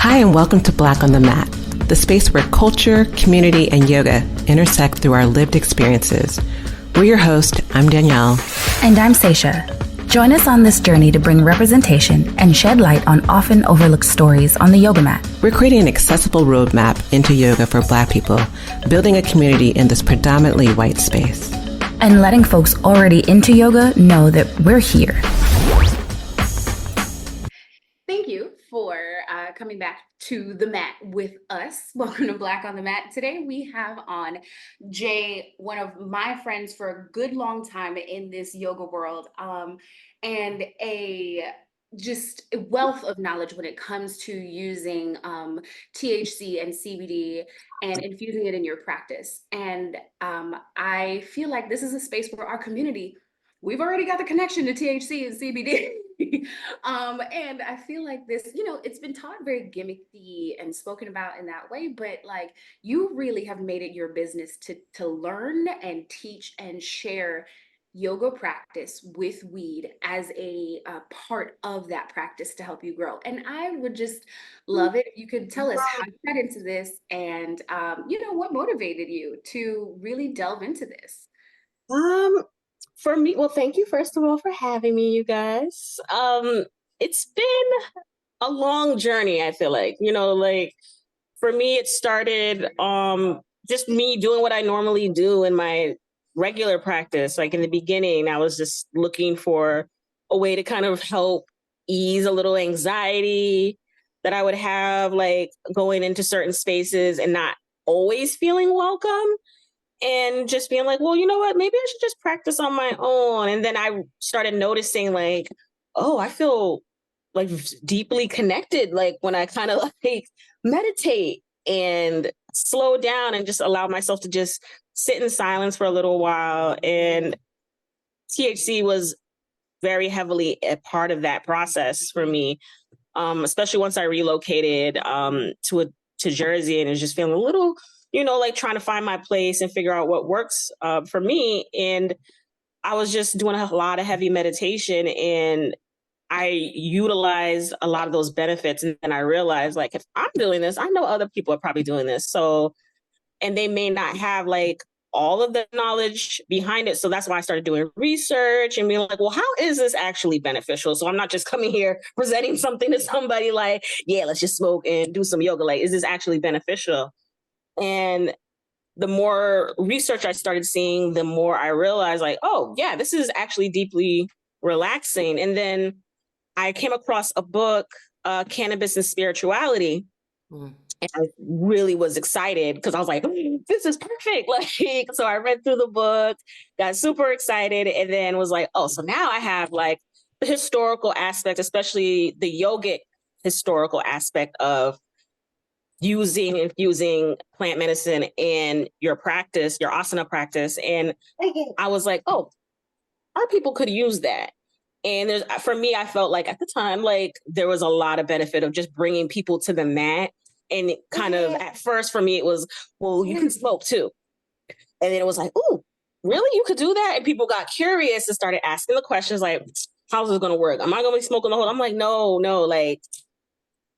Hi, and welcome to Black on the Mat, the space where culture, community, and yoga intersect through our lived experiences. We're your host. I'm Danielle. And I'm Seisha. Join us on this journey to bring representation and shed light on often overlooked stories on the yoga mat. We're creating an accessible roadmap into yoga for Black people, building a community in this predominantly white space. And letting folks already into yoga know that we're here. Thank you for coming back to the mat with us. Welcome to Black on the Mat. Today we have on Jay, one of my friends for a good long time in this yoga world, and just a wealth of knowledge when it comes to using THC and CBD and infusing it in your practice. And I feel like this is a space where our community, we've already got the connection to THC and CBD. And I feel like this, it's been taught very gimmicky and spoken about in that way, but like you really have made it your business to learn and teach and share yoga practice with weed as a part of that practice to help you grow. And I would just love it if you could tell us how you got into this and, what motivated you to really delve into this. For me, well, thank you first of all for having me, you guys. It's been a long journey, I feel like. For me, it started just me doing what I normally do in my regular practice. Like in the beginning, I was just looking for a way to kind of help ease a little anxiety that I would have, like going into certain spaces and not always feeling welcome. And just being like, well, you know what, maybe I should just practice on my own. And then I started noticing like, oh, I feel like deeply connected. Like when I kind of like meditate and slow down and just allow myself to just sit in silence for a little while. And THC was very heavily a part of that process for me, especially once I relocated to Jersey and was just feeling a little, like trying to find my place and figure out what works for me. And I was just doing a lot of heavy meditation and I utilized a lot of those benefits. And then I realized like, if I'm doing this, I know other people are probably doing this. So, and they may not have like all of the knowledge behind it. So that's why I started doing research and being like, well, how is this actually beneficial? So I'm not just coming here presenting something to somebody like, yeah, let's just smoke and do some yoga. Like, is this actually beneficial? And the more research I started seeing, the more I realized like, oh, yeah, this is actually deeply relaxing. And then I came across a book, Cannabis and Spirituality. And I really was excited because I was like, this is perfect. Like, so I read through the book, got super excited, and then was like, oh, so now I have like the historical aspect, especially the yogic historical aspect of infusing plant medicine in your practice, your asana practice. And I was like, oh, our people could use that. And for me, I felt like at the time, like there was a lot of benefit of just bringing people to the mat. And kind of at first for me, it was, well, you can smoke too. And then it was like, oh, really? You could do that? And people got curious and started asking the questions like, how's this going to work? Am I going to be smoking the whole? I'm like, no, like,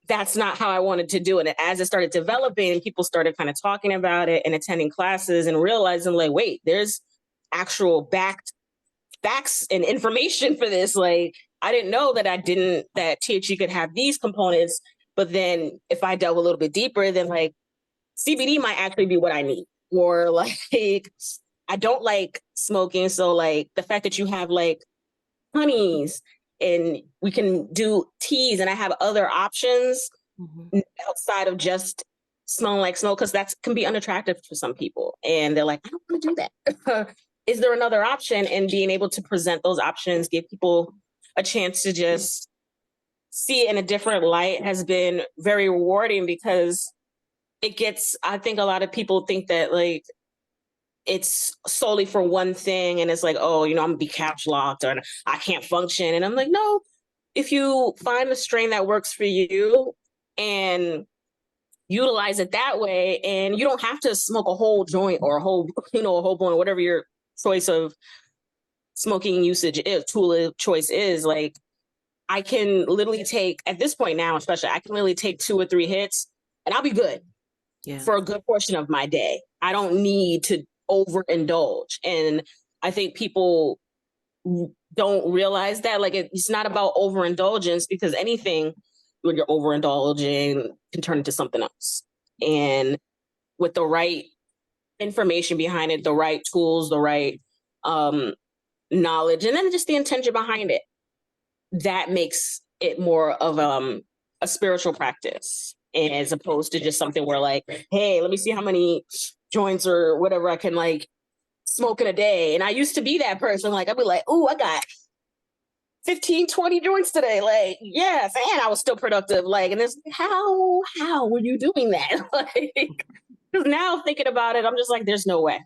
that's not how I wanted to do it. And as it started developing, people started kind of talking about it and attending classes and realizing like, wait, there's actual facts and information for this. Like, I didn't know that that THC could have these components. But then if I delve a little bit deeper, then like CBD might actually be what I need. Or like, I don't like smoking. So like the fact that you have like honeys, and we can do teas, and I have other options outside of just smelling like smoke, because that can be unattractive for some people. And they're like, I don't want to do that. Is there another option? And being able to present those options, give people a chance to just see it in a different light has been very rewarding, because I think a lot of people think that like, it's solely for one thing. And it's like, oh, I'm gonna be couch locked or I can't function. And I'm like, no, if you find the strain that works for you and utilize it that way, and you don't have to smoke a whole joint or a whole blunt, whatever your choice of smoking usage is, tool of choice is, like I can literally take, at this point now, especially, I can literally take 2 or 3 hits and I'll be good for a good portion of my day. I don't need to overindulge. And I think people don't realize that, like, it's not about overindulgence, because anything when you're overindulging can turn into something else. And with the right information behind it, the right tools, the right knowledge, and then just the intention behind it, that makes it more of a spiritual practice, as opposed to just something where, like, hey, let me see how many joints or whatever I can like smoke in a day. And I used to be that person. Like, I'd be like, oh, I got 15, 20 joints today. Like, yes, and I was still productive. Like, and it's how were you doing that? Like, because now thinking about it, I'm just like, there's no way.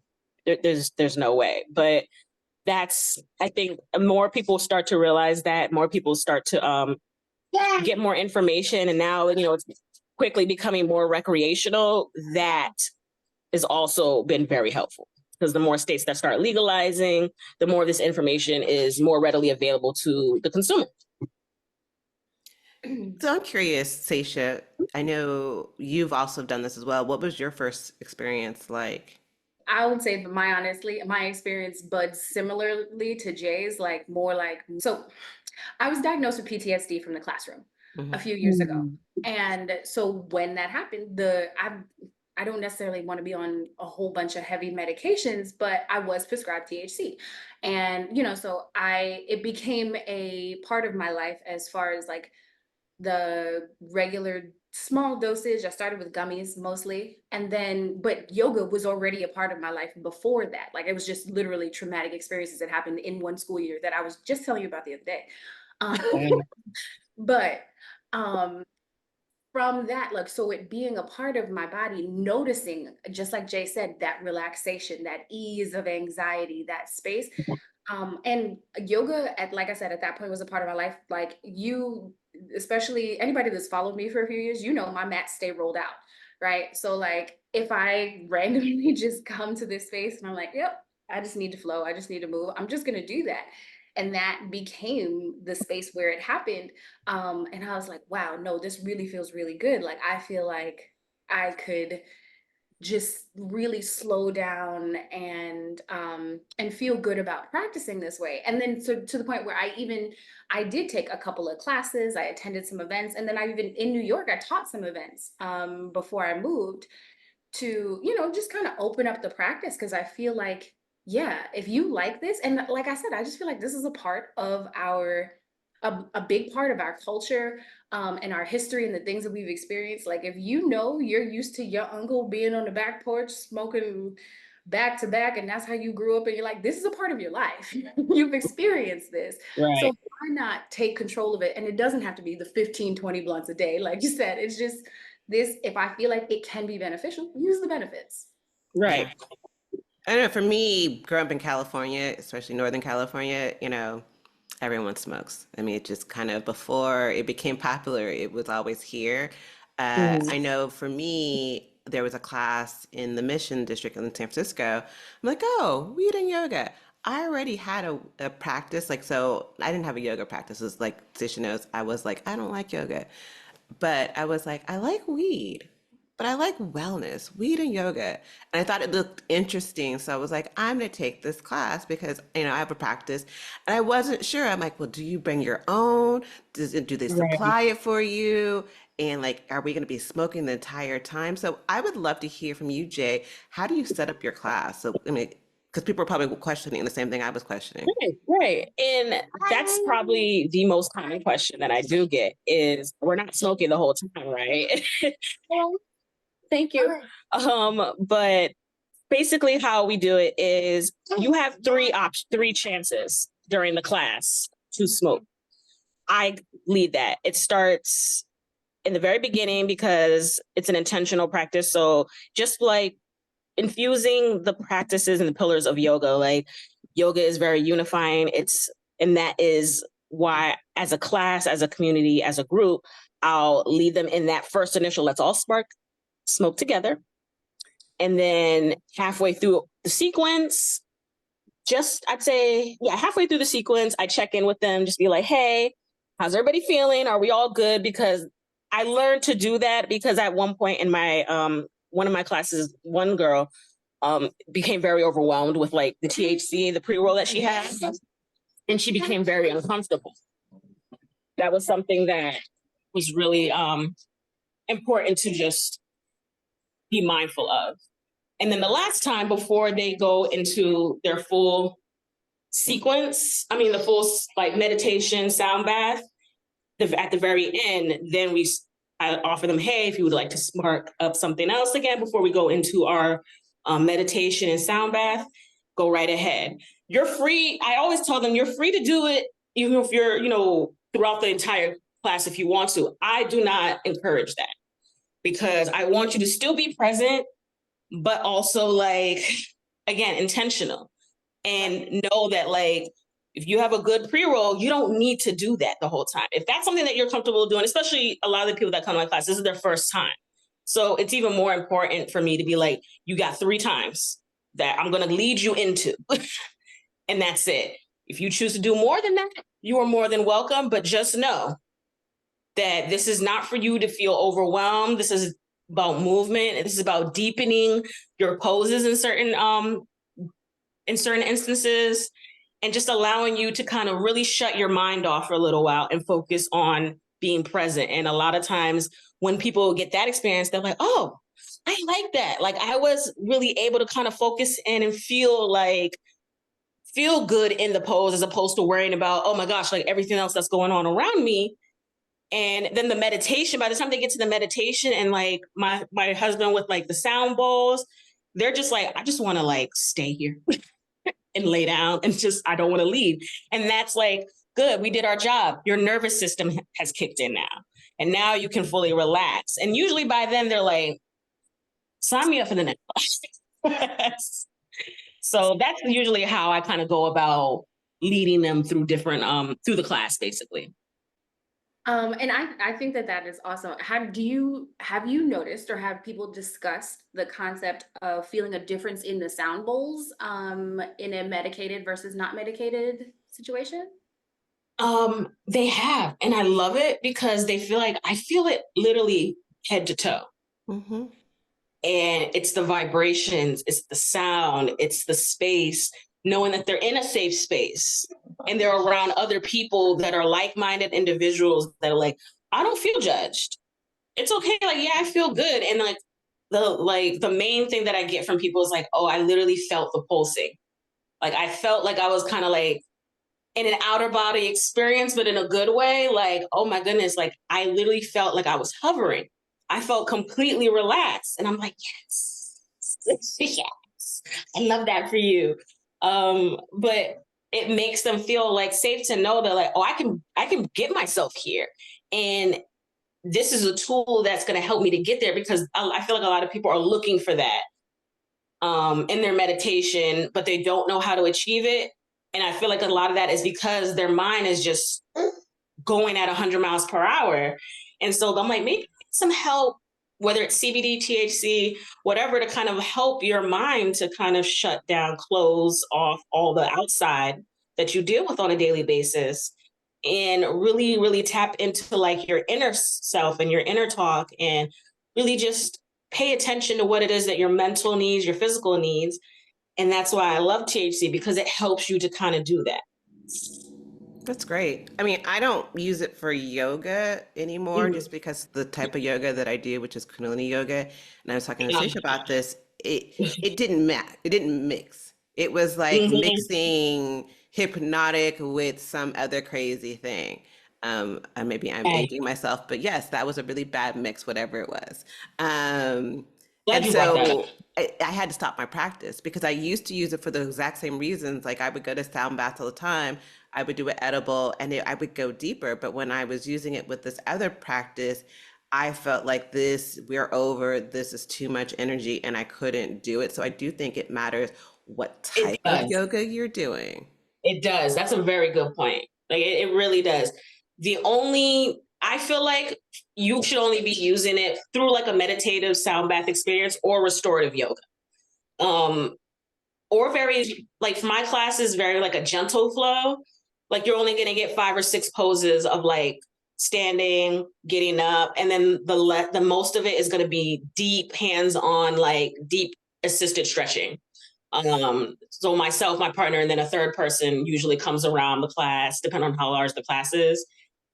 There's no way. But that's, I think, more people start to realize that, more people start to get more information, and now, you know, it's quickly becoming more recreational. That has also been very helpful, because the more states that start legalizing, the more this information is more readily available to the consumer. So I'm curious, Seisha, I know you've also done this as well. What was your first experience like? I would say that my experience buds similarly to Jay's, like more like, so I was diagnosed with PTSD from the classroom a few years ago. And so when that happened, I don't necessarily want to be on a whole bunch of heavy medications, but I was prescribed THC. And, you know, so it became a part of my life as far as like the regular small dosage. I started with gummies mostly. And then, but yoga was already a part of my life before that. Like, it was just literally traumatic experiences that happened in one school year that I was just telling you about the other day. But from that, like, so it being a part of my body, noticing, just like Jay said, that relaxation, that ease of anxiety, that space. And yoga, like I said, at that point was a part of my life. Like, you, especially anybody that's followed me for a few years, you know, my mats stay rolled out, right? So like, if I randomly just come to this space and I'm like, yep, I just need to flow, I just need to move, I'm just gonna do that. And that became the space where it happened. And I was like, wow, no, this really feels really good. Like, I feel like I could just really slow down and feel good about practicing this way. And then, so to the point where I did take a couple of classes, I attended some events, and then I even, in New York, I taught some events before I moved, to, you know, just kind of open up the practice. Because I feel like, yeah, if you like this, and like I said, I just feel like this is a part of a big part of our culture, and our history, and the things that we've experienced. Like, if you know you're used to your uncle being on the back porch smoking back to back, and that's how you grew up, and you're like, this is a part of your life. You've experienced this. Right. So why not take control of it? And it doesn't have to be the 15, 20 blunts a day. Like you said, it's just this, if I feel like it can be beneficial, use the benefits. Right. Yeah. I don't know, for me, growing up in California, especially Northern California, you know, everyone smokes. I mean, it just kind of, before it became popular, it was always here. I know for me, there was a class in the Mission District in San Francisco. I'm like, oh, weed and yoga. I already had a practice. Like, so I didn't have a yoga practice. It was like, Tisha knows, I was like, I don't like yoga. But I was like, I like weed, but I like wellness, weed and yoga. And I thought it looked interesting. So I was like, I'm going to take this class because, you know, I have a practice. And I wasn't sure. I'm like, well, do you bring your own? Do they supply it for you? And like, are we going to be smoking the entire time? So I would love to hear from you, Jay. How do you set up your class? So, I mean, because people are probably questioning the same thing I was questioning. Right. And that's probably the most common question that I do get is, we're not smoking the whole time, right? Thank you. But basically how we do it is, you have three chances during the class to smoke. I lead that. It starts in the very beginning because it's an intentional practice. So just like infusing the practices and the pillars of yoga, like, yoga is very unifying. And that is why, as a class, as a community, as a group, I'll lead them in that first initial, let's all smoke together. And then halfway through the sequence, I'd say, halfway through the sequence, I check in with them, just be like, hey, how's everybody feeling? Are we all good? Because I learned to do that because at one point in my one of my classes, one girl became very overwhelmed with like the THC, the pre-roll that she had, and she became very uncomfortable. That was something that was really important to just be mindful of. And then the last time before they go into their full sequence, the full like meditation sound bath, at the very end, then I offer them, hey, if you would like to spark up something else again before we go into our meditation and sound bath, go right ahead. You're free. I always tell them you're free to do it, even if you're, throughout the entire class if you want to. I do not encourage that because I want you to still be present, but also like, again, intentional, and know that like, if you have a good pre-roll, you don't need to do that the whole time. If that's something that you're comfortable doing, especially a lot of the people that come to my class, this is their first time. So it's even more important for me to be like, you got 3 times that I'm going to lead you into, and that's it. If you choose to do more than that, you are more than welcome, but just know that this is not for you to feel overwhelmed. This is about movement. This is about deepening your poses in certain instances, and just allowing you to kind of really shut your mind off for a little while and focus on being present. And a lot of times when people get that experience, they're like, oh, I like that. Like I was really able to kind of focus in and feel good in the pose, as opposed to worrying about, oh my gosh, like everything else that's going on around me. And then the meditation, by the time they get to the meditation, and like my husband with like the sound bowls, they're just like, I just want to like stay here and lay down and just, I don't want to leave. And that's like, good, we did our job. Your nervous system has kicked in now. And now you can fully relax. And usually by then they're like, sign me up for the next class. So that's usually how I kind of go about leading them through different, through the class, basically. And I think that is awesome. Have you noticed, or have people discussed the concept of feeling a difference in the sound bowls in a medicated versus not medicated situation? They have, and I love it because they feel like I feel it literally head to toe. Mm-hmm. And it's the vibrations, it's the sound, it's the space, knowing that they're in a safe space and they're around other people that are like-minded individuals that are like, I don't feel judged. It's okay. Like, yeah, I feel good. And the main thing that I get from people is like, oh, I literally felt the pulsing. Like I felt like I was kind of like in an outer body experience, but in a good way. Like, oh my goodness, like I literally felt like I was hovering. I felt completely relaxed. And I'm like, yes, yes, I love that for you. But it makes them feel like safe to know that like, oh, I can get myself here. And this is a tool that's going to help me to get there, because I feel like a lot of people are looking for that in their meditation, but they don't know how to achieve it. And I feel like a lot of that is because their mind is just going at 100 miles per hour. And so I'm like, maybe some help, whether it's CBD, THC, whatever, to kind of help your mind to kind of shut down, close off all the outside that you deal with on a daily basis, and really, really tap into like your inner self and your inner talk, and really just pay attention to what it is that your mental needs, your physical needs. And that's why I love THC, because it helps you to kind of do that. That's great. I mean, I don't use it for yoga anymore, just because the type of yoga that I do, which is Kundalini yoga, and I was talking to Sasha about this, it didn't match. It didn't mix. It was like mixing hypnotic with some other crazy thing. Maybe I'm aging myself, but yes, that was a really bad mix, whatever it was. Glad And you brought that up. so I had to stop my practice, because I used to use it for the exact same reasons. Like I would go to sound baths all the time. I would do an edible, and I would go deeper. But when I was using it with this other practice, I felt like we're over, this is too much energy, and I couldn't do it. So I do think it matters what type of yoga you're doing. It does. That's a very good point. Like it really does. I feel like you should only be using it through like a meditative sound bath experience or restorative yoga. Or very, like for my class is very like a gentle flow. Like you're only going to get 5 or 6 poses of like standing, getting up, and then the most of it is going to be deep hands-on, like deep assisted stretching. So myself, my partner, and then a third person usually comes around the class, depending on how large the class is.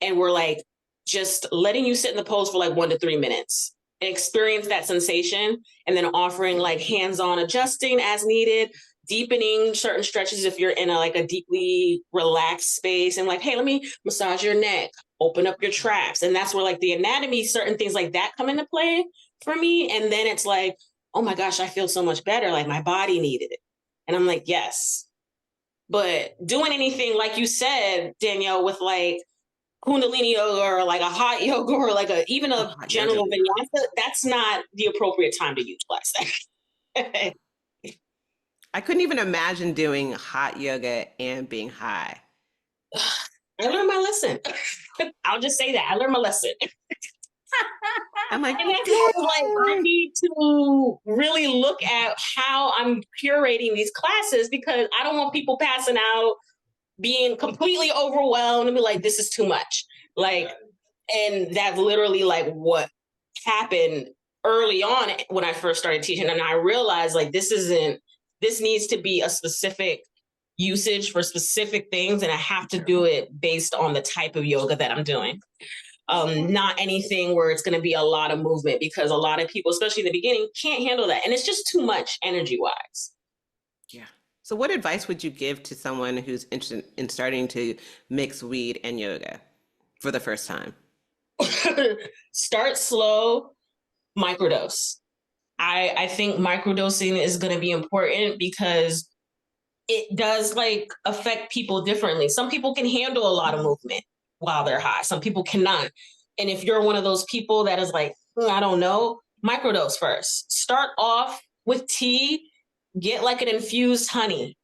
And we're like just letting you sit in the pose for like 1 to 3 minutes, experience that sensation, and then offering like hands-on adjusting as needed, deepening certain stretches if you're in a deeply relaxed space, and like, hey, let me massage your neck, open up your traps. And that's where like the anatomy, certain things like that come into play for me. And then it's like, oh my gosh, I feel so much better. Like my body needed it. And I'm like, yes. But doing anything, like you said, Danielle, with like Kundalini yoga or like a hot yoga or like even a hot general yoga. vinyasa, that's not the appropriate time to utilize that. I couldn't even imagine doing hot yoga and being high. I learned my lesson. I'll just say that. I learned my lesson. I'm like, And that's why like I need to really look at how I'm curating these classes, because I don't want people passing out, being completely overwhelmed and be like, this is too much. Like, and that's literally like what happened early on when I first started teaching. And I realized like this needs to be a specific usage for specific things. And I have to do it based on the type of yoga that I'm doing. Not anything where it's going to be a lot of movement, because a lot of people, especially in the beginning, can't handle that. And it's just too much energy wise. yeah. So what advice would you give to someone who's interested in starting to mix weed and yoga for the first time? Start slow, microdose. I think microdosing is going to be important because it does like affect people differently. Some people can handle a lot of movement while they're high. Some people cannot. And if you're one of those people that is like, I don't know, microdose first. Start off with tea, get like an infused honey.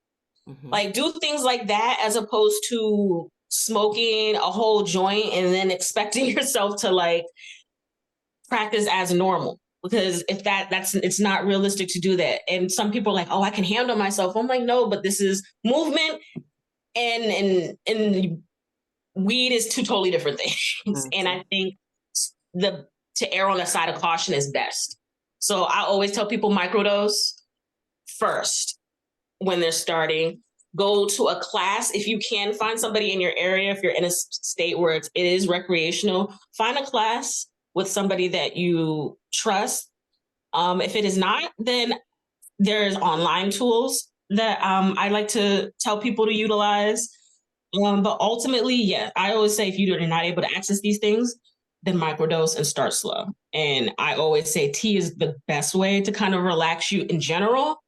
Mm-hmm. Like do things like that as opposed to smoking a whole joint and then expecting yourself to like practice as normal. Because if it's not realistic to do that. And some people are like, oh, I can handle myself. I'm like, no, but this is movement and weed is two totally different things. Mm-hmm. And I think to err on the side of caution is best. So I always tell people microdose first when they're starting. Go to a class. If you can find somebody in your area, if you're in a state where it is recreational, find a class with somebody that you trust. If it is not, then there's online tools that I like to tell people to utilize. But ultimately, yeah, I always say if you're not able to access these things, then microdose and start slow. And I always say tea is the best way to kind of relax you in general.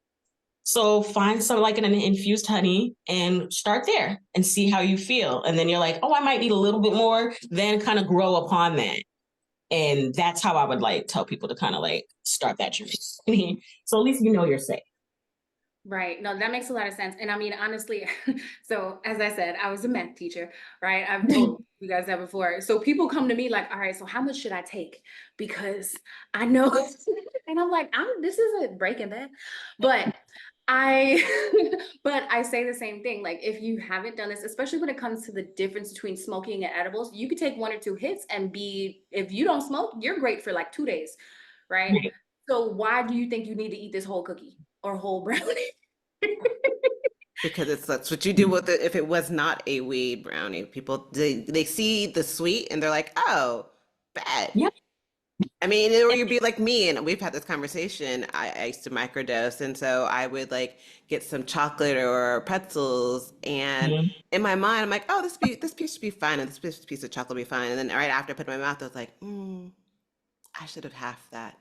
So find some like an infused honey and start there and see how you feel. And then you're like, oh, I might need a little bit more, then kind of grow upon that. And that's how I would like tell people to kind of like start that journey. So at least you know you're safe. Right. No, that makes a lot of sense. And I mean, honestly, so as I said, I was a math teacher, right? I've told you guys that before. So people come to me like, all right, so how much should I take? Because I know, and I'm like, this isn't Breaking Bad, but but I say the same thing. Like, if you haven't done this, especially when it comes to the difference between smoking and edibles, you could take 1 or 2 hits and if you don't smoke, you're great for like 2 days, right? So why do you think you need to eat this whole cookie or whole brownie? Because that's what you do with it. If it was not a weed brownie, people they see the sweet and they're like, oh, bad. Yep. I mean, or you'd be like me, and we've had this conversation. I used to microdose, and so I would like get some chocolate or pretzels, and in my mind, I'm like, oh, this piece should be fine, and this piece of chocolate will be fine. And then right after I put it in my mouth, I was like, I should have half that.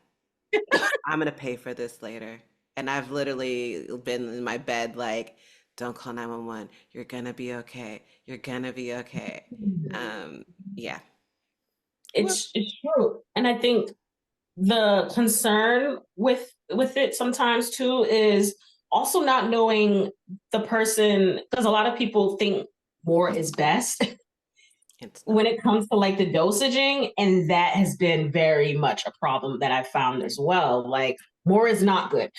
I'm gonna pay for this later. And I've literally been in my bed like, don't call 911. You're gonna be okay. You're gonna be okay. Yeah. It's true. And I think the concern with it sometimes too is also not knowing the person, because a lot of people think more is best when it comes to like the dosaging. And that has been very much a problem that I've found as well. Like more is not good.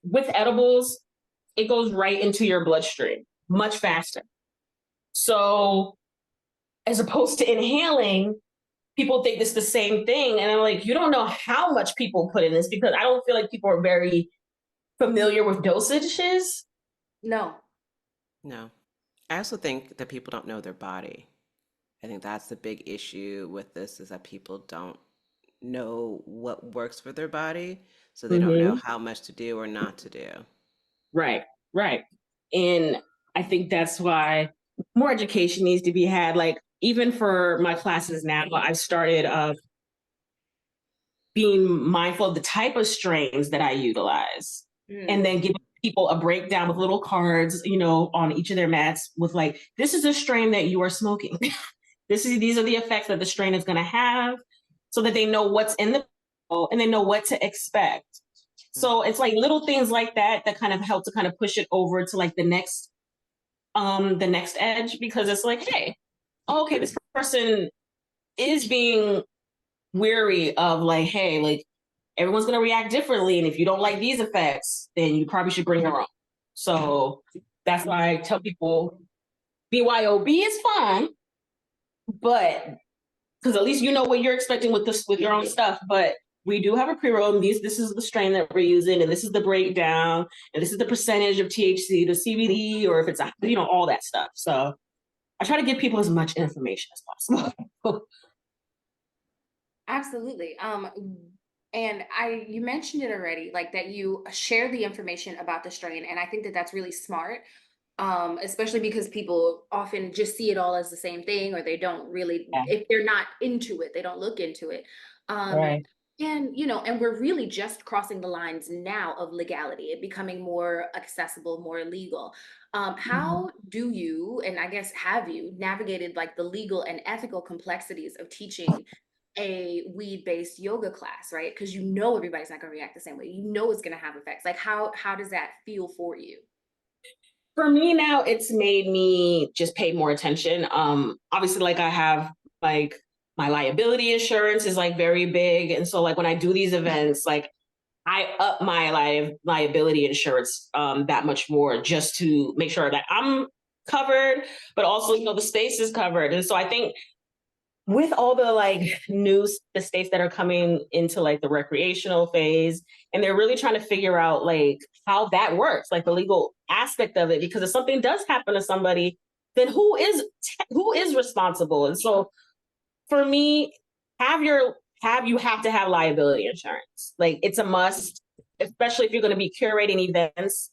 With edibles, it goes right into your bloodstream much faster. So as opposed to inhaling, people think it's the same thing. And I'm like, you don't know how much people put in this, because I don't feel like people are very familiar with dosages. No. No. I also think that people don't know their body. I think that's the big issue with this is that people don't know what works for their body, so they don't know Mm-hmm. how much to do or not to do. Right, right. And I think that's why more education needs to be had. Like, even for my classes now, I've started being mindful of the type of strains that I utilize, Mm. and then giving people a breakdown with little cards, on each of their mats with like, this is a strain that you are smoking. These are the effects that the strain is going to have, so that they know what's in the and they know what to expect. So it's like little things like that that kind of help to kind of push it over to like the next edge, because it's like, hey, okay, this person is being weary of like, hey, like everyone's going to react differently, and if you don't like these effects, then you probably should bring your own. So that's why I tell people BYOB is fine, but because at least you know what you're expecting with your own stuff. But we do have a pre-roll. This is the strain that we're using, and this is the breakdown, and this is the percentage of THC to CBD, or if it's all that stuff. So I try to give people as much information as possible. Absolutely. And you mentioned it already, like that you share the information about the strain, and I think that that's really smart. Especially because people often just see it all as the same thing, or they don't really, Yeah. if they're not into it, they don't look into it. Um, Right. and we're really just crossing the lines now of legality, it becoming more accessible, more legal. Mhm. How do you, and I guess have you navigated like the legal and ethical complexities of teaching a weed-based yoga class, right? Because everybody's not going to react the same way. It's going to have effects. Like how does that feel for you? For me now, it's made me just pay more attention. Obviously, like I have like my liability insurance is like very big, and so like when I do these events, like I up my liability insurance that much more, just to make sure that I'm covered, but also the space is covered. And so I think with all the like the states that are coming into like the recreational phase, and they're really trying to figure out like how that works, like the legal aspect of it, because if something does happen to somebody, then who is responsible? And so for me, you have to have liability insurance. Like, it's a must, especially if you're going to be curating events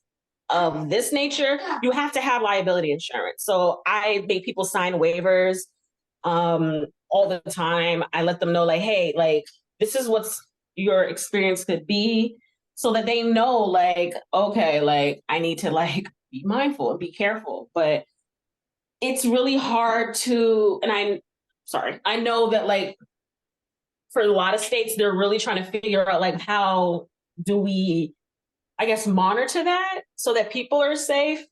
of this nature. You have to have liability insurance. So I make people sign waivers all the time. I let them know like, hey, like this is what's your experience could be, so that they know like, okay, like I need to like be mindful and be careful. But it's really hard to, and I know that like for a lot of states, they're really trying to figure out like, how do we, I guess, monitor that so that people are safe?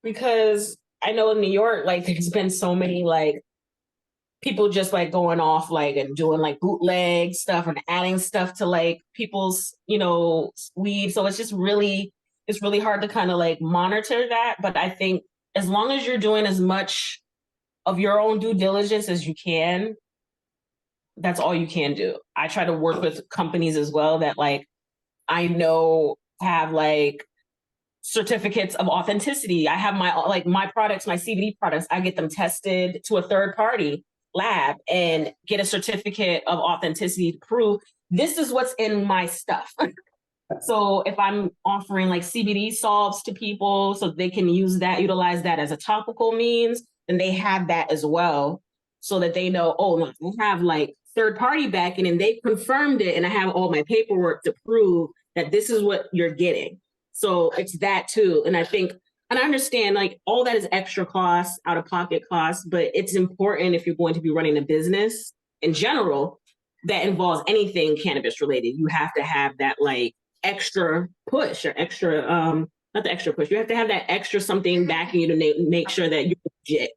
Because I know in New York, like there's been so many like people just like going off like and doing like bootleg stuff and adding stuff to like people's weed. So it's really hard to kind of like monitor that. But I think as long as you're doing as much of your own due diligence as you can, that's all you can do. I try to work with companies as well that like I know have like certificates of authenticity. I have my products, my CBD products, I get them tested to a third party lab and get a certificate of authenticity to prove this is what's in my stuff. So if I'm offering like CBD salves to people so they can utilize that as a topical means, then they have that as well, so that they know, oh, look, I have like third party backing and they confirmed it, and I have all my paperwork to prove that this is what you're getting. So it's that too. And I understand like all that is extra costs, out of pocket costs, but it's important if you're going to be running a business in general that involves anything cannabis related. You have to have that like extra push, or extra not the extra push, you have to have that extra something backing you to make sure that you're legit.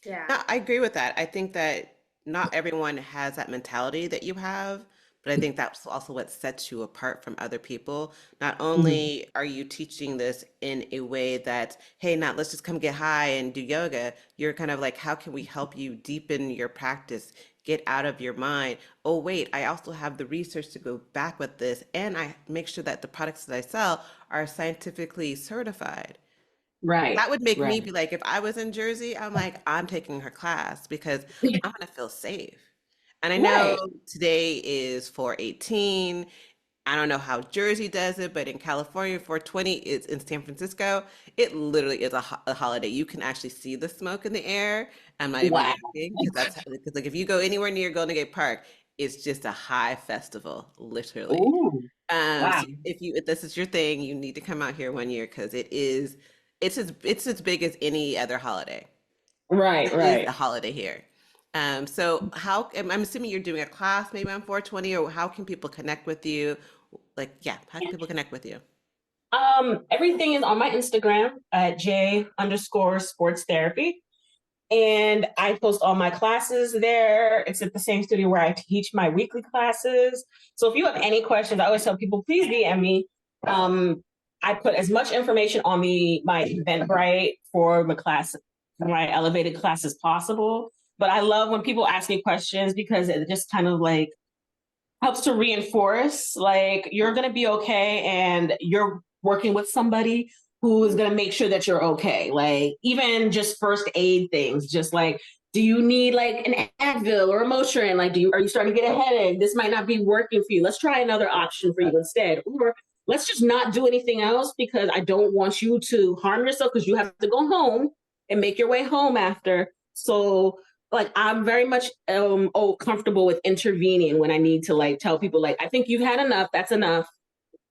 Yeah. No, I agree with that. I think that not everyone has that mentality that you have, But I think that's also what sets you apart from other people. Not Mhm. only are you teaching this in a way that, hey, now let's just come get high and do yoga, you're kind of like, how can we help you deepen your practice, get out of your mind? Oh, wait, I also have the research to go back with this, and I make sure that the products that I sell are scientifically certified. Right, That would make me right, be like, if I was in Jersey, I'm like, I'm taking her class because I'm gonna feel safe. And I know right. today is 418. I don't know how Jersey does it, but in California, 420 is in San Francisco. It literally is a holiday. You can actually see the smoke in the air. I'm not even Wow. joking because because like if you go anywhere near Golden Gate Park, it's just a high festival, literally. Ooh, wow. So if this is your thing, you need to come out here one year because it's as big as any other holiday. Right, It is right. a holiday here. So how I'm assuming you're doing a class maybe on 420, or how can people connect with you? Like, yeah, how can people connect with you? Everything is on my Instagram at J_sports therapy. And I post all my classes there. It's at the same studio where I teach my weekly classes. So if you have any questions, I always tell people, please DM me. I put as much information on my Eventbrite for the class, my elevated class as possible. But I love when people ask me questions because it just kind of like helps to reinforce like you're going to be okay and you're working with somebody who is going to make sure that you're okay. Like even just first aid things, just like, do you need like an Advil or a Motrin? Like, are you starting to get a headache? This might not be working for you. Let's try another option for you instead. Or let's just not do anything else because I don't want you to harm yourself because you have to go home and make your way home after. So like I'm very much comfortable with intervening when I need to like tell people like I think you've had enough. That's enough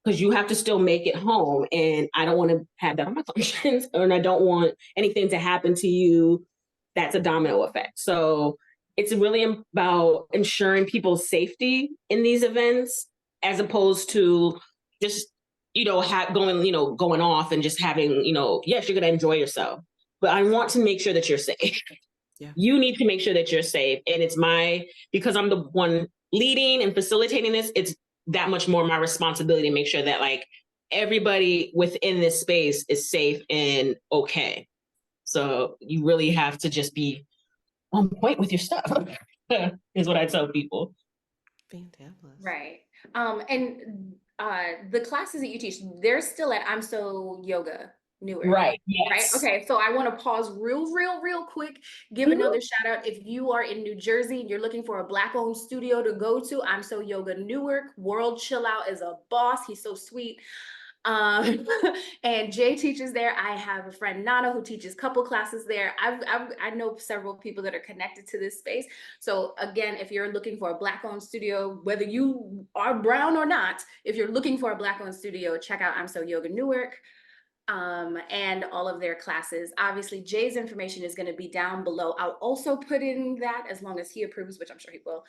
because you have to still make it home, and I don't want to have that on my conscience, and I don't want anything to happen to you. That's a domino effect. So it's really about ensuring people's safety in these events, as opposed to just going off and just having yes, you're gonna enjoy yourself, but I want to make sure that you're safe. Yeah. You need to make sure that you're safe. And it's because I'm the one leading and facilitating this, it's that much more my responsibility to make sure that like everybody within this space is safe and okay. So you really have to just be on point with your stuff, is what I tell people. Fantabulous. Right. And the classes that you teach, they're still at I'm So Yoga Newark. Right. Right. Yes. Okay. So I want to pause real quick. Give Mhm. another shout out. If you are in New Jersey and you're looking for a Black owned studio to go to, I'm So Yoga Newark. World Chill Out is a boss. He's so sweet. Um, and Jay teaches there. I have a friend Nana who teaches couple classes there. I know several people that are connected to this space. So again, if you're looking for a Black-owned studio, whether you are brown or not, if you're looking for a Black-owned studio, check out I'm So Yoga Newark. And all of their classes. Obviously, Jay's information is going to be down below. I'll also put in that as long as he approves, which I'm sure he will.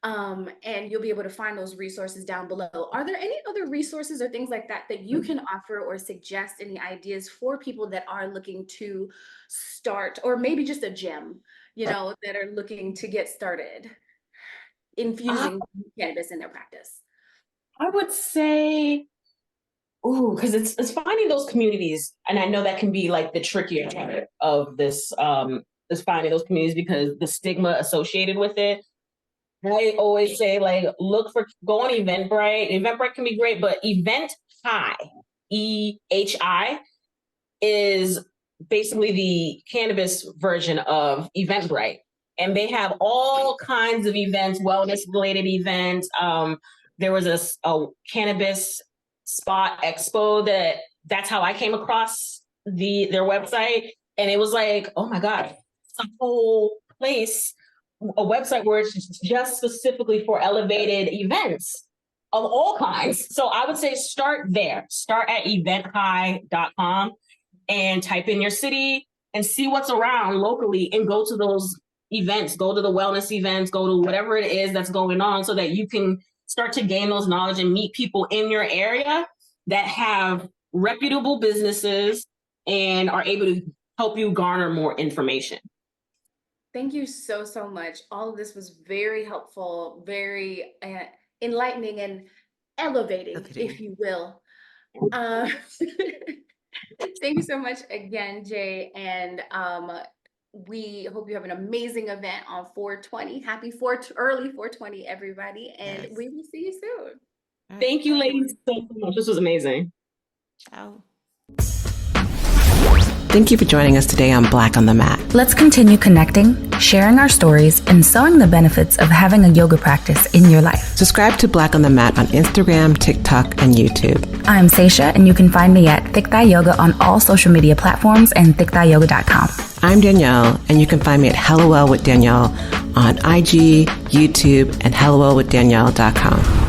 And you'll be able to find those resources down below. Are there any other resources or things like that that you can offer or suggest any ideas for people that are looking to start, or maybe just a gym, that are looking to get started I, infusing cannabis in their practice? I would say, ooh, because it's finding those communities, and I know that can be like the trickier part of this is finding those communities because the stigma associated with it. I always say like go on Eventbrite. Eventbrite can be great, but Event High, EHI, is basically the cannabis version of Eventbrite. And they have all kinds of events, wellness related events. There was a cannabis spot expo that's how I came across their website. And it was like, oh my God, it's a whole place, a website where it's just specifically for elevated events of all kinds. So I would say start there. Start at eventhigh.com and type in your city and see what's around locally and go to those events, go to the wellness events, go to whatever it is that's going on so that you can start to gain those knowledge and meet people in your area that have reputable businesses and are able to help you garner more information. Thank you so much. All of this was very helpful, very enlightening and elevating, if you will. Thank you so much again, Jay. And we hope you have an amazing event on 420. Happy early 420, everybody. And Yes. we will see you soon. All right. Thank you, ladies, so much. This was amazing. Ciao. Thank you for joining us today on Black on the Mat. Let's continue connecting, sharing our stories, and sowing the benefits of having a yoga practice in your life. Subscribe to Black on the Mat on Instagram, TikTok, and YouTube. I'm Seisha, and you can find me at Thick Thigh Yoga on all social media platforms and thickthighyoga.com. I'm Danielle, and you can find me at Hellowell with Danielle on IG, YouTube, and hellowellwithdanielle.com.